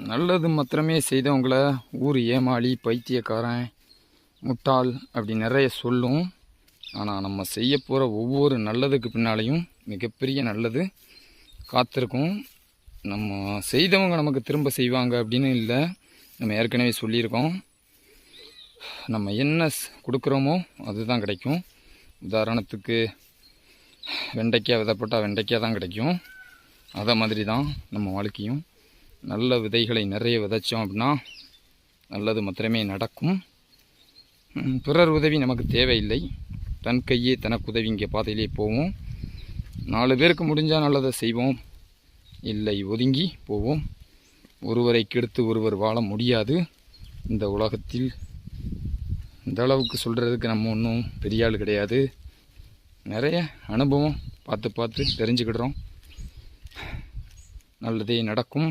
நல்லது மாத்திரமே செய்தவங்கள ஊர் ஏமாளி, பைத்தியக்காரன், முட்டாள் அப்படி நிறைய சொல்லும். ஆனால் நம்ம செய்ய போகிற ஒவ்வொரு நல்லதுக்கு பின்னாலேயும் மிகப்பெரிய நல்லது காத்திருக்கும். நம்ம செய்தவங்க நமக்கு திரும்ப செய்வாங்க அப்படின்னு இல்லை, நம்ம ஏற்கனவே சொல்லியிருக்கோம். நம்ம என்ன கொடுக்குறோமோ அதுதான் கிடைக்கும். உதாரணத்துக்கு வெண்டைக்காய் விதைப்பட்டால் வெண்டைக்காய் தான் கிடைக்கும். அதை மாதிரி தான் நம்ம வாழ்க்கையும். நல்ல விதைகளை நிறைய விதைச்சோம் அப்படின்னா நல்லது மாத்திரமே நடக்கும். பிறர் உதவி நமக்கு தேவையில்லை. தன் கையே தனக்கு உதவிங்க பாதையிலே போவோம். 4 பேருக்கு முடிஞ்சால் நல்லதை செய்வோம், இல்லை ஒதுங்கி போவோம். ஒருவரை கெடுத்து ஒருவர் வாழ முடியாது இந்த உலகத்தில். இந்த அளவுக்கு சொல்கிறதுக்கு நம்ம ஒன்றும் பெரிய ஆள் கிடையாது. நிறைய அனுபவம் பார்த்து தெரிஞ்சுக்கிடுறோம். நல்லதே நடக்கும்.